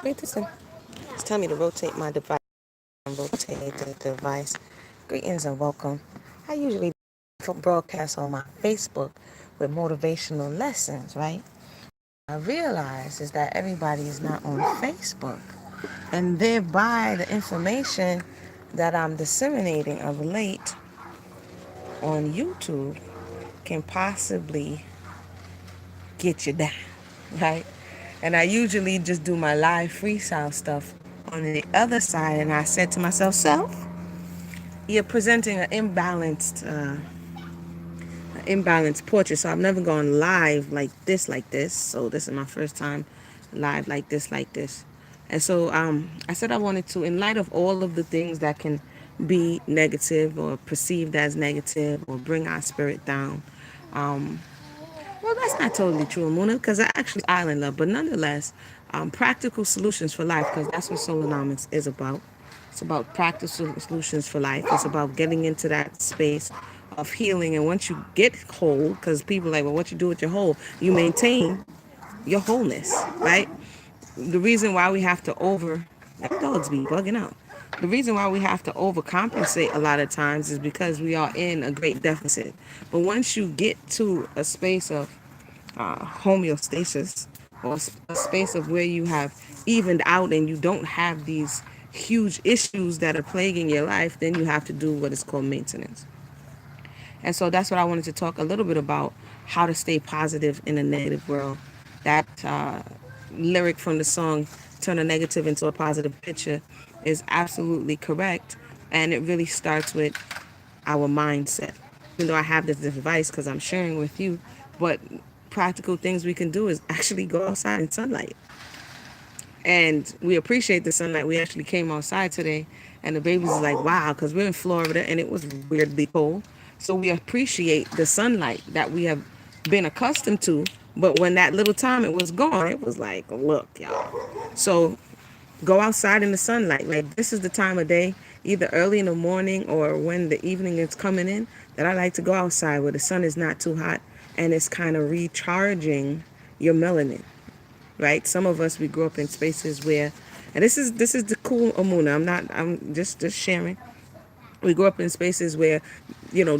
Great to see. It's telling me to rotate my device. Rotate the device. Greetings and welcome. I usually broadcast on my Facebook with motivational lessons, right? I realize is that everybody is not on Facebook, and thereby the information that I'm disseminating of late on YouTube can possibly get you down, right? And I usually just do my live freestyle stuff on the other side, and I said to myself, self, you're presenting an imbalanced portrait. So I've never gone live like this, So this is my first time live like this. And so I said I wanted to, in light of all of the things that can be negative or perceived as negative or bring our spirit down. Well, that's not totally true, Amuna, because I actually island love, but nonetheless, practical solutions for life, because that's what Solonomics is about. It's about practical solutions for life. It's about getting into that space of healing. And once you get whole, because people are like, well, what you do with your whole, you maintain your wholeness, right? The reason why we have to that dogs be bugging out. The reason why we have to overcompensate a lot of times is because we are in a great deficit. But once you get to a space of homeostasis, or a space of where you have evened out and you don't have these huge issues that are plaguing your life, then you have to do what is called maintenance. And so that's what I wanted to talk a little bit about, how to stay positive in a negative world. That lyric from the song, turn a negative into a positive picture, is absolutely correct. And it really starts with our mindset. Even though I have this device because I'm sharing with you, but practical things we can do is actually go outside in sunlight. And we appreciate the sunlight. We actually came outside today, and the babies is like, wow, because we're in Florida and it was weirdly cold. So we appreciate the sunlight that we have been accustomed to. But when that little time it was gone, it was like, look, y'all. So go outside in the sunlight. Like, this is the time of day, either early in the morning or when the evening is coming in, that I like to go outside where the sun is not too hot and it's kind of recharging your melanin, right? Some of us, we grew up in spaces where, and this is the cool Amuna. I'm just sharing. We grew up in spaces where,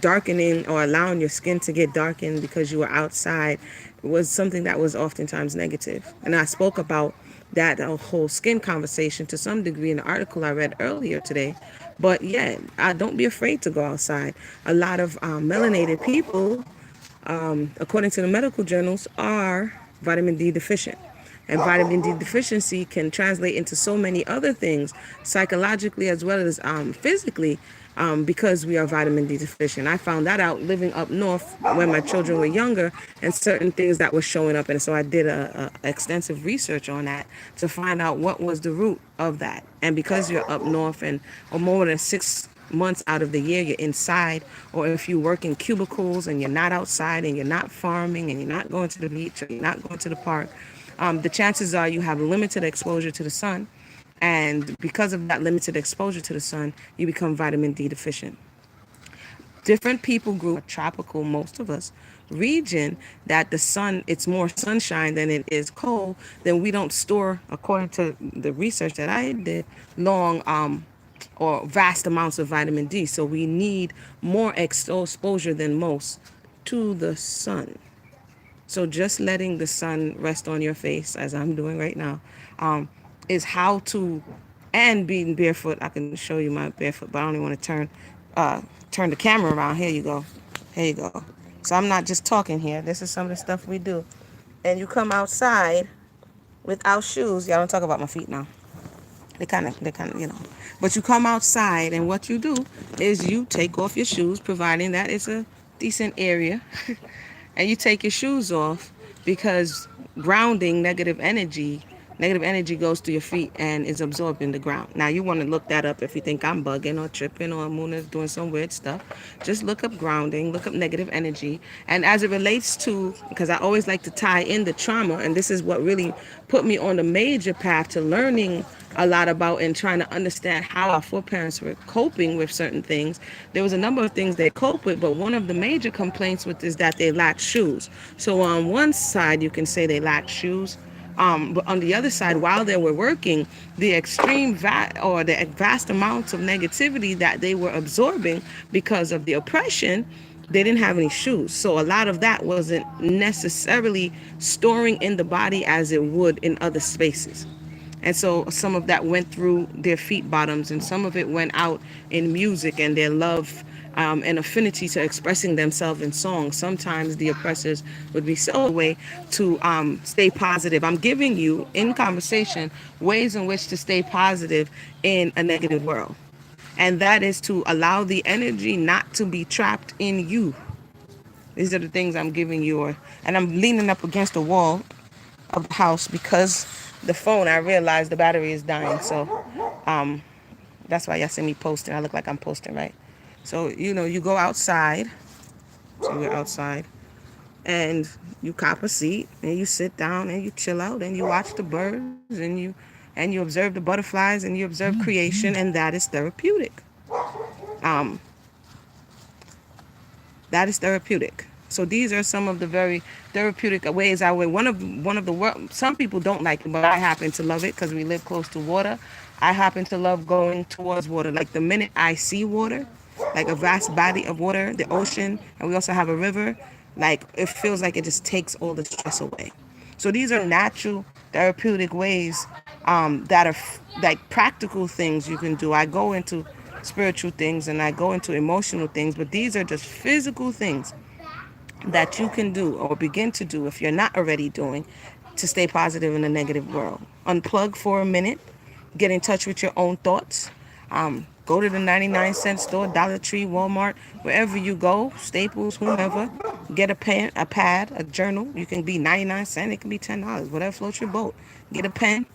darkening or allowing your skin to get darkened because you were outside was something that was oftentimes negative. And I spoke about that whole skin conversation to some degree in the article I read earlier today. But yeah, don't be afraid to go outside. A lot of melanated people, according to the medical journals, are vitamin D deficient. And vitamin D deficiency can translate into so many other things, psychologically as well as physically, because we are vitamin D deficient. I found that out living up north when my children were younger, and certain things that were showing up. And so I did a extensive research on that to find out what was the root of that. And because you're up north and or more than 6 months out of the year you're inside, or if you work in cubicles and you're not outside and you're not farming and you're not going to the beach or you're not going to the park, the chances are you have limited exposure to the sun. And because of that limited exposure to the sun, you become vitamin D deficient. Different people group, a tropical, most of us, region that the sun, it's more sunshine than it is cold, then we don't store, according to the research that I did, long or vast amounts of vitamin D. So we need more exposure than most to the sun. So just letting the sun rest on your face, as I'm doing right now, is how to, and being barefoot. I can show you my barefoot, but I don't even want to turn the camera around. Here you go. Here you go. So I'm not just talking here. This is some of the stuff we do. And you come outside without shoes. Y'all don't talk about my feet now. They kind of. But you come outside, and what you do is you take off your shoes, providing that it's a decent area, and you take your shoes off, because grounding negative energy goes through your feet and is absorbed in the ground. Now, you want to look that up if you think I'm bugging or tripping or Muna's doing some weird stuff. Just look up grounding, look up negative energy. And as it relates to, because I always like to tie in the trauma, and this is what really put me on the major path to learning a lot about and trying to understand how our foreparents were coping with certain things. There was a number of things they cope with, but one of the major complaints with is that they lack shoes. So on one side, you can say they lack shoes. But on the other side, while they were working, the or the vast amounts of negativity that they were absorbing because of the oppression, they didn't have any shoes. So a lot of that wasn't necessarily storing in the body as it would in other spaces. And so some of that went through their feet bottoms, and some of it went out in music and their love and affinity to expressing themselves in songs. Sometimes the oppressors would be so away to stay positive. I'm giving you in conversation ways in which to stay positive in a negative world. And that is to allow the energy not to be trapped in you. These are the things I'm giving you. And I'm leaning up against the wall of the house because the phone, I realized the battery is dying. So that's why y'all see me posting. I look like I'm posting, right? So, you go outside. So we're outside. And you cop a seat and you sit down and you chill out and you watch the birds and you observe the butterflies and you observe creation, and that is therapeutic. Um, That is therapeutic. So these are some of the very therapeutic ways I would. One of the world. Some people don't like it, but I happen to love it because we live close to water. I happen to love going towards water. Like the minute I see water, like a vast body of water, the ocean, and we also have a river. Like it feels like it just takes all the stress away. So these are natural therapeutic ways that are like practical things you can do. I go into spiritual things and I go into emotional things, but these are just physical things that you can do or begin to do if you're not already doing to stay positive in a negative world. Unplug for a minute, get in touch with your own thoughts. Go to the 99-cent store, Dollar Tree, Walmart, wherever you go, Staples, whomever. Get a pen, a pad, a journal. You can be 99 cents, it can be $10, whatever floats your boat. Get a pen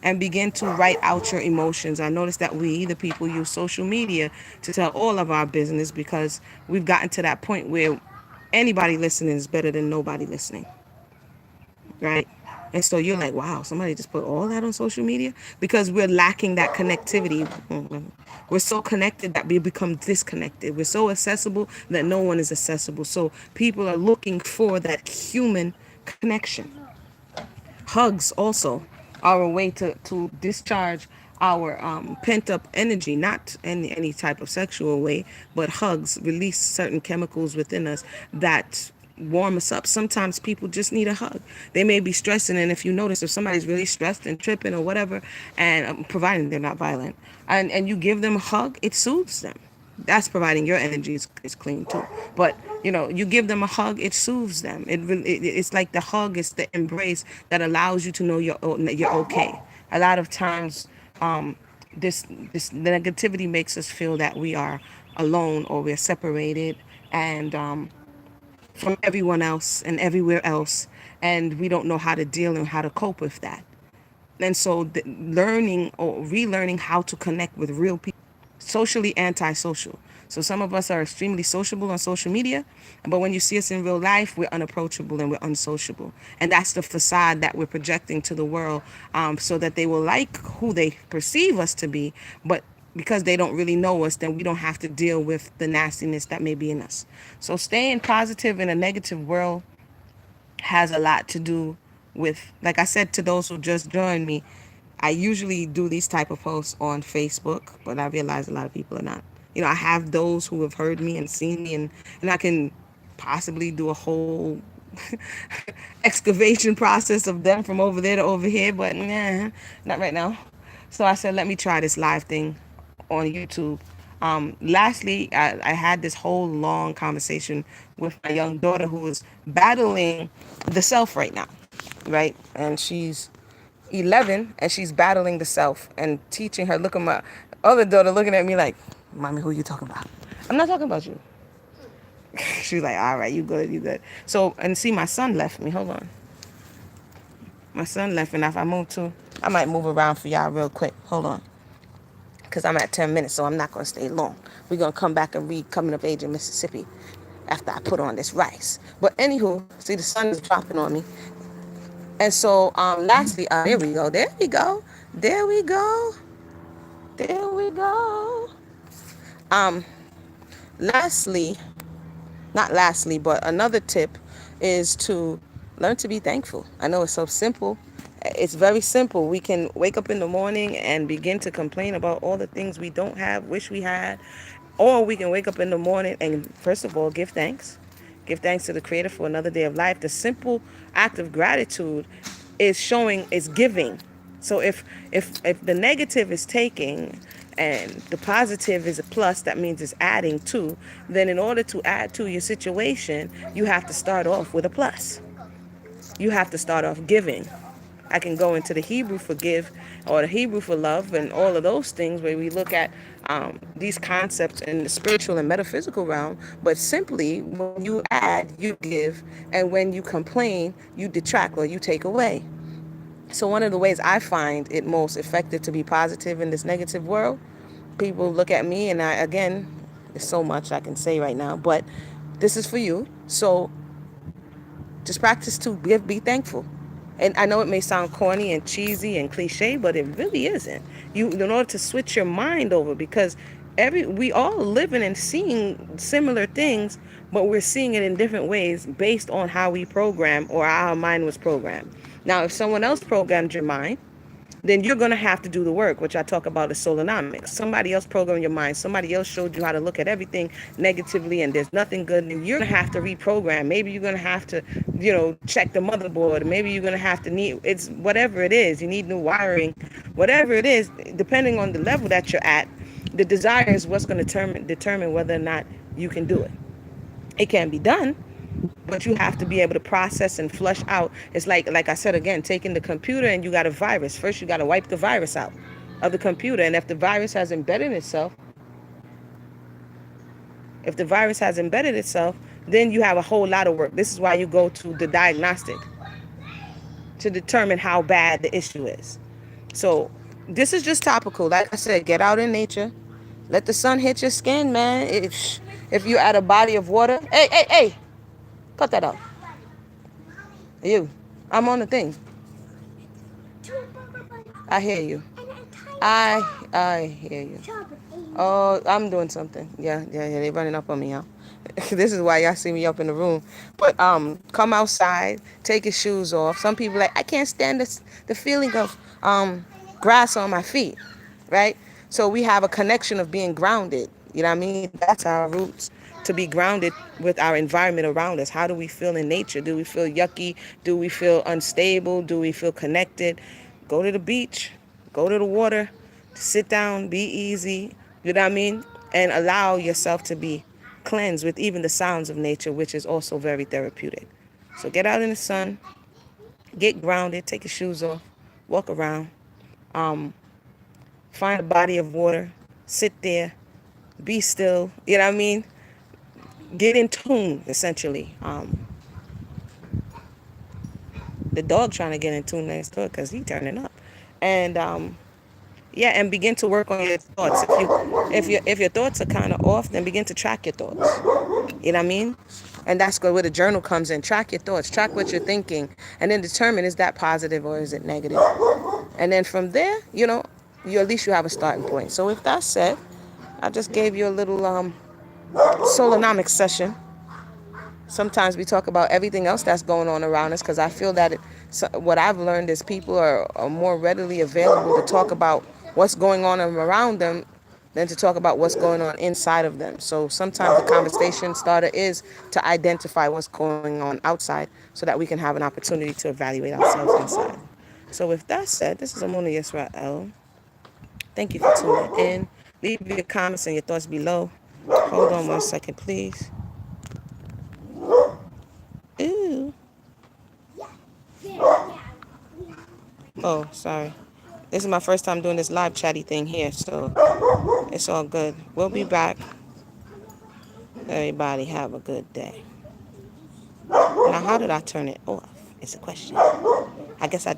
and begin to write out your emotions. I noticed that we, the people, use social media to tell all of our business because we've gotten to that point where anybody listening is better than nobody listening, right? And so you're like, wow, somebody just put all that on social media because we're lacking that connectivity. We're so connected that we become disconnected. We're so accessible that no one is accessible. So people are looking for that human connection. Hugs also are a way to discharge our pent up energy, not in any type of sexual way, but hugs release certain chemicals within us that warm us up. Sometimes people just need a hug. They may be stressing, and if you notice, if somebody's really stressed and tripping or whatever, and providing they're not violent, and you give them a hug, it soothes them. That's providing your energy is clean too. But you give them a hug, it soothes them. It's like the hug is the embrace that allows you to know you're okay. A lot of times, this this negativity makes us feel that we are alone or we're separated and from everyone else and everywhere else, and we don't know how to deal and how to cope with that. And so, learning or relearning how to connect with real people, socially antisocial. So some of us are extremely sociable on social media, but when you see us in real life, we're unapproachable and we're unsociable. And that's the facade that we're projecting to the world, so that they will like who they perceive us to be, but because they don't really know us, then we don't have to deal with the nastiness that may be in us. So staying positive in a negative world has a lot to do with, like I said to those who just joined me, I usually do these type of posts on Facebook, but I realize a lot of people are not. I have those who have heard me and seen me, and I can possibly do a whole excavation process of them from over there to over here, but nah, not right now. So I said, let me try this live thing on YouTube. Lastly, I had this whole long conversation with my young daughter who is battling the self right now, right? And she's 11 and she's battling the self and teaching her. Look at my other daughter looking at me like, mommy, who you talking about? I'm not talking about you. She's like, all right, you good, you good. So, and see, my son left me. Hold on. My son left, and if I move to, I might move around for y'all real quick. Hold on. Because I'm at 10 minutes, so I'm not going to stay long. We're going to come back and read Coming of Age in Mississippi after I put on this rice. But anywho, see, the sun is dropping on me. And so, lastly, there we go. There we go. There we go. There we go. Um, lastly, not lastly, but another tip is to learn to be thankful. I know it's so simple, It's very simple. We can wake up in the morning and begin to complain about all the things we don't have, wish we had, or we can wake up in the morning and, first of all, give thanks. Give thanks to the Creator for another day of life. The simple act of gratitude is showing, is giving. So if the negative is taking and the positive is a plus, that means it's adding to, then in order to add to your situation, you have to start off with a plus. You have to start off giving. I can go into the Hebrew for give or the Hebrew for love and all of those things where we look at these concepts in the spiritual and metaphysical realm. But simply, when you add, you give, and when you complain, you detract or you take away. So one of the ways I find it most effective to be positive in this negative world, people look at me and again, there's so much I can say right now, but this is for you. So just practice to be thankful. And I know it may sound corny and cheesy and cliche, but it really isn't. You, in order to switch your mind over, because we all living and seeing similar things, but we're seeing it in different ways based on how we program or how our mind was programmed. Now, if someone else programmed your mind, then you're going to have to do the work, which I talk about as solonomics. Somebody else programmed your mind. Somebody else showed you how to look at everything negatively and there's nothing good. And you're going to have to reprogram. Maybe you're going to have to, check the motherboard. Maybe you're going to have to it's whatever it is. You need new wiring. Whatever it is, depending on the level that you're at, the desire is what's going to determine whether or not you can do it. It can be done, but you have to be able to process and flush out. It's like I said again, taking the computer and you got a virus. First, you got to wipe the virus out of the computer. And if the virus has embedded itself, then you have a whole lot of work. This is why you go to the diagnostic to determine how bad the issue is. So this is just topical. Like I said, get out in nature. Let the sun hit your skin, man. If you're at a body of water, hey, cut that out. You, I'm on the thing. I hear you. I hear you. Oh, I'm doing something. Yeah. They're running up on me, huh? This is why y'all see me up in the room. But come outside, take your shoes off. Some people like, I can't stand the feeling of grass on my feet, right? So we have a connection of being grounded. You know what I mean? That's our roots, to be grounded with our environment around us. How do we feel in nature? Do we feel yucky? Do we feel unstable? Do we feel connected? Go to the beach, go to the water, sit down, be easy, you know what I mean? And allow yourself to be cleansed with even the sounds of nature, which is also very therapeutic. So get out in the sun, get grounded, take your shoes off, walk around, find a body of water, sit there, be still, you know what I mean? Get in tune, essentially. The dog trying to get in tune next door because he turning up. And and begin to work on your thoughts. If your thoughts are kind of off, then begin to track your thoughts. You know what I mean? And that's where the journal comes in. Track your thoughts, track what you're thinking, and then determine, is that positive or is it negative? And then from there, you at least you have a starting point. So with that said, I just gave you a little solonomic session. Sometimes we talk about everything else that's going on around us, because I feel that what I've learned is people are more readily available to talk about what's going on around them than to talk about what's going on inside of them. So sometimes the conversation starter is to identify what's going on outside so that we can have an opportunity to evaluate ourselves inside. So with that said, this is Amuna Yisrael. Thank you for tuning in. Leave your comments and your thoughts below. Hold on 1 second, please. Ooh. Oh, sorry. This is my first time doing this live chatty thing here, so it's all good. We'll be back. Everybody have a good day. Now, how did I turn it off? It's a question. I guess I